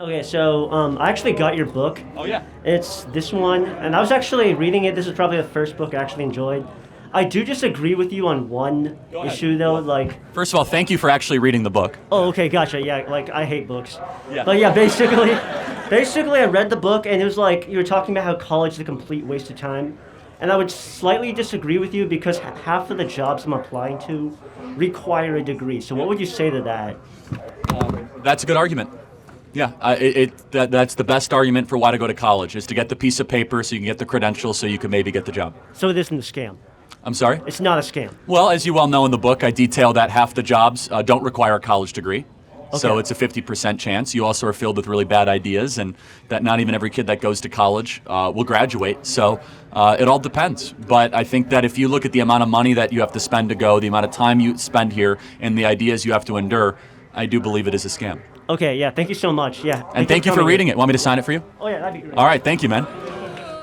Okay, so I actually got your book. Oh yeah. It's this one, and I was actually reading it. This is probably the first book I actually enjoyed. I do disagree with you on one issue, though. Like, First of all, thank you for actually reading the book. oh, okay, gotcha. Yeah, like I hate books. Yeah. But yeah, basically, I read the book, and it was like you were talking about how college is a complete waste of time, and I would slightly disagree with you because half of the jobs I'm applying to require a degree. So what would you say to that? That's a good argument. Yeah, that's the best argument for why to go to college is to get the piece of paper so you can get the credentials so you can maybe get the job. So it isn't a scam. I'm sorry? It's not a scam. Well, as you well know in the book, I detail that half the jobs don't require a college degree. So Okay. it's a 50% chance. You also are filled with really bad ideas, and that not even every kid that goes to college will graduate. So it all depends. But I think that if you look at the amount of money that you have to spend to go, the amount of time you spend here, and the ideas you have to endure, I do believe it is a scam. Okay, yeah, thank you so much. Yeah. And thank you for reading it. Want me to sign it for you? Oh yeah, that'd be great. All right, thank you, man.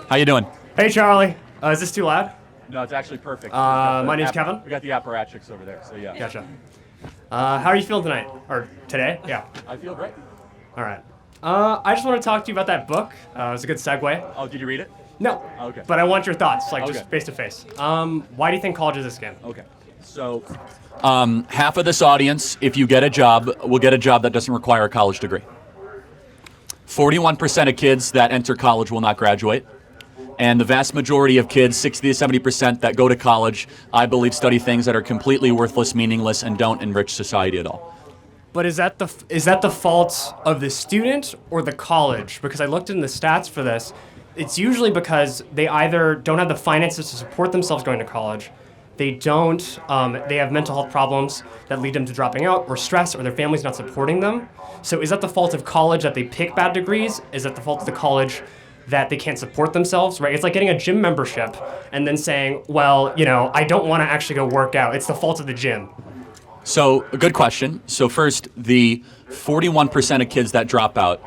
How you doing? Hey, Charlie. Is this too loud? No, it's actually perfect. My name's Kevin. We got the apparatchiks over there, so yeah. Gotcha. How are you feeling tonight? Or today? Yeah. I feel great. All right. I just want to talk to you about that book. It was a good segue. Oh, did you read it? No. Okay. But I want your thoughts, like Okay. just face to face. Why do you think college is a scam? Okay. So, half of this audience, if you get a job, will get a job that doesn't require a college degree. 41% of kids that enter college will not graduate. And the vast majority of kids, 60 to 70% that go to college, I believe study things that are completely worthless, meaningless, and don't enrich society at all. But is that the fault of the student or the college? Because I looked in the stats for this. It's usually because they either don't have the finances to support themselves going to college, they have mental health problems that lead them to dropping out, or stress, or their family's not supporting them. So is that the fault of college that they pick bad degrees? Is that the fault of the college that they can't support themselves, right? It's like getting a gym membership and then saying, well, I don't want to actually go work out. It's the fault of the gym. So, a good question. So first, the 41% of kids that drop out,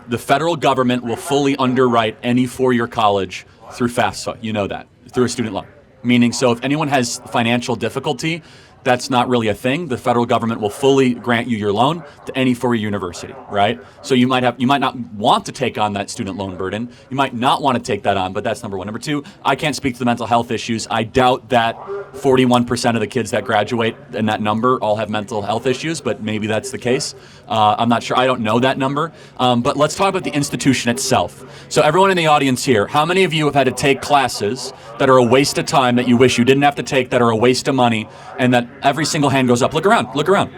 the federal government will fully underwrite any four-year college through FAFSA. You know that, through a student loan. Meaning, so if anyone has financial difficulty, that's not really a thing. The federal government will fully grant you your loan to any four-year university, right? So you might not want to take on that student loan burden. You might not want to take that on, but that's number one. Number two, I can't speak to the mental health issues. I doubt that 41% of the kids that graduate in that number all have mental health issues, but maybe that's the case. I'm not sure. I don't know that number. But let's talk about the institution itself. So everyone in the audience here, how many of you have had to take classes that are a waste of time that you wish you didn't have to take, that are a waste of money, and that every single hand goes up? Look around, look around,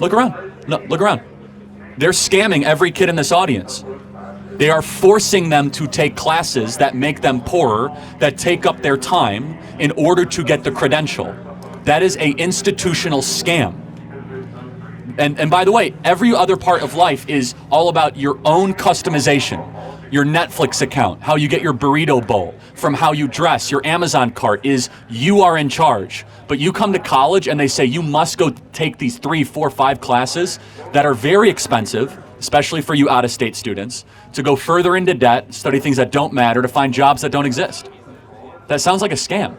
look around, no, look around. They're scamming every kid in this audience. They are forcing them to take classes that make them poorer, that take up their time in order to get the credential. That is an institutional scam. And by the way, every other part of life is all about your own customization. Your Netflix account, how you get your burrito bowl, from how you dress, your Amazon cart is you are in charge. But you come to college and they say you must go take these 3, 4, 5 classes that are very expensive, especially for you out-of-state students, to go further into debt, study things that don't matter, to find jobs that don't exist. That sounds like a scam.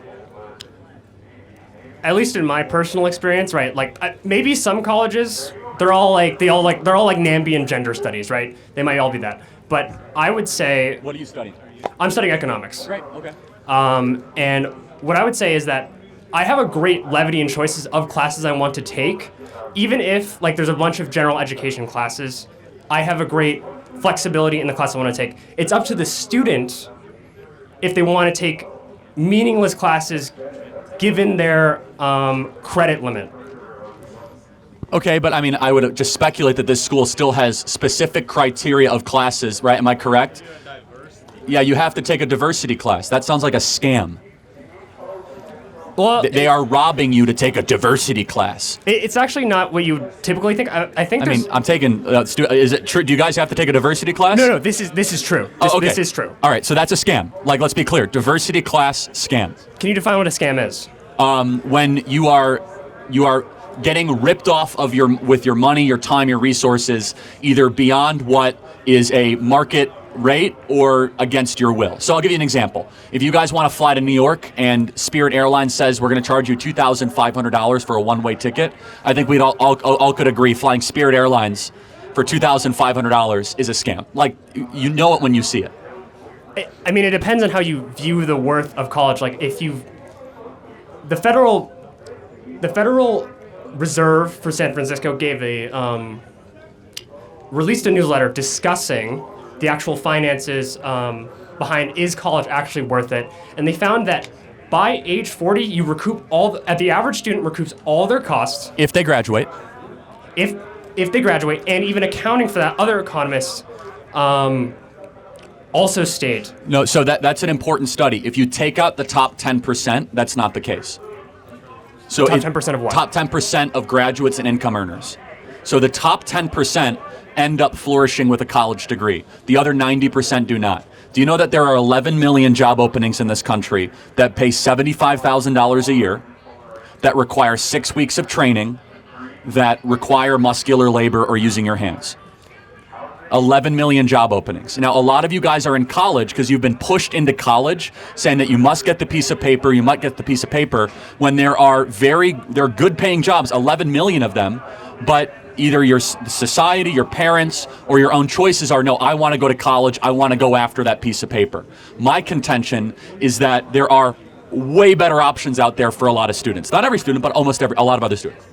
At least in my personal experience, right? Like maybe some colleges, they're all like NAMBY and gender studies, right? They might all be that. But I would say... What are you studying? I'm studying economics. Great, okay. And what I would say is that I have a great levity and choices of classes I want to take. Even if there's a bunch of general education classes, I have a great flexibility in the class I want to take. It's up to the student if they want to take meaningless classes given their credit limit. Okay, but I mean, I would just speculate that this school still has specific criteria of classes, right? Am I correct? Yeah, you have to take a diversity class. That sounds like a scam. Well, They are robbing you to take a diversity class. it's actually not what you typically think. I think I there's... mean, I'm taking. Is it true? Do you guys have to take a diversity class? No, this is true. Okay. This is true. All right, so that's a scam. Let's be clear. Diversity class scam. Can you define what a scam is? When you are getting ripped off of with your money, your time, your resources, either beyond what is a market rate or against your will. So I'll give you an example. If you guys want to fly to New York and Spirit Airlines says we're going to charge you $2,500 for a one-way ticket, I think we'd all could agree flying Spirit Airlines for $2,500 is a scam. Like, you know it when you see it. I mean, it depends on how you view the worth of college. Like, if you, the Federal Reserve for San Francisco released a newsletter discussing the actual finances behind is college actually worth it, and they found that by age 40, you recoup the average student recoups all their costs If they graduate. if they graduate, and even accounting for that, other economists also state. No, so that's an important study. If you take out the top 10%, that's not the case. So Top 10% of what? Top 10% of graduates and income earners. So the top 10% end up flourishing with a college degree. The other 90% do not. Do you know that there are 11 million job openings in this country that pay $75,000 a year, that require 6 weeks of training, that require muscular labor or using your hands? 11 million job openings. Now, a lot of you guys are in college because you've been pushed into college saying that you must get the piece of paper, when there are good paying jobs, 11 million of them, but either your society, your parents, or your own choices are, no, I want to go to college, I want to go after that piece of paper. My contention is that there are way better options out there for a lot of students. Not every student, but a lot of other students.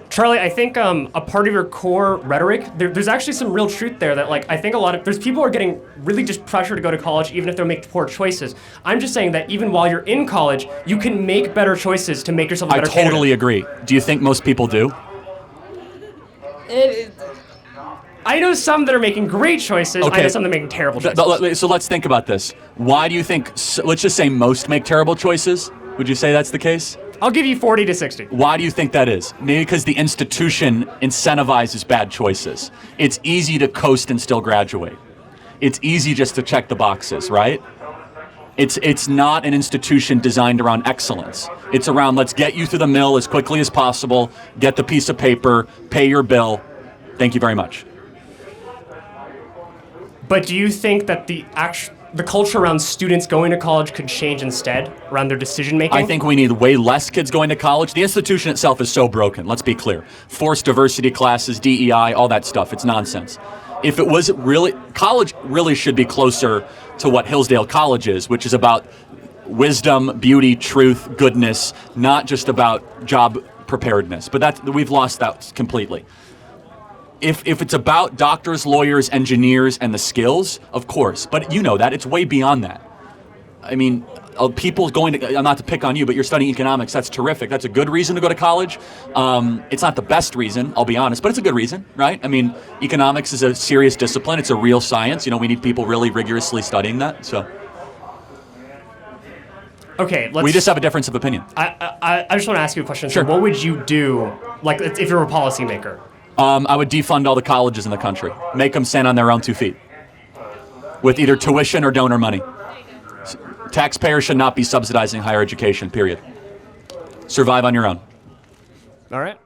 Charlie, I think a part of your core rhetoric, there's actually some real truth there that, like, I think there's people who are getting really just pressured to go to college even if they make poor choices. I'm just saying that even while you're in college, you can make better choices to make yourself a better candidate. I totally agree. Do you think most people do? I know some that are making great choices. Okay. I know some that are making terrible choices. So let's think about this. Why do you think, let's just say most make terrible choices? Would you say that's the case? I'll give you 40 to 60. Why do you think that is? Maybe because the institution incentivizes bad choices. It's easy to coast and still graduate. It's easy just to check the boxes, right? It's not an institution designed around excellence. It's around, let's get you through the mill as quickly as possible, get the piece of paper, pay your bill. Thank you very much. But do you think that the culture around students going to college could change instead, around their decision making? I think we need way less kids going to college. The institution itself is so broken, let's be clear. Forced diversity classes, DEI, all that stuff, it's nonsense. If it was really, college really should be closer to what Hillsdale College is, which is about wisdom, beauty, truth, goodness, not just about job preparedness. But we've lost that completely. If it's about doctors, lawyers, engineers, and the skills, of course. But you know that. It's way beyond that. I mean, people going to, not to pick on you, but you're studying economics. That's terrific. That's a good reason to go to college. It's not the best reason, I'll be honest, but it's a good reason, right? I mean, economics is a serious discipline. It's a real science. You know, we need people really rigorously studying that. So. Okay, we just have a difference of opinion. I just want to ask you a question. Sure. So what would you do, like, if you're a policymaker? I would defund all the colleges in the country. Make them stand on their own 2 feet. With either tuition or donor money. Taxpayers should not be subsidizing higher education, period. Survive on your own. All right.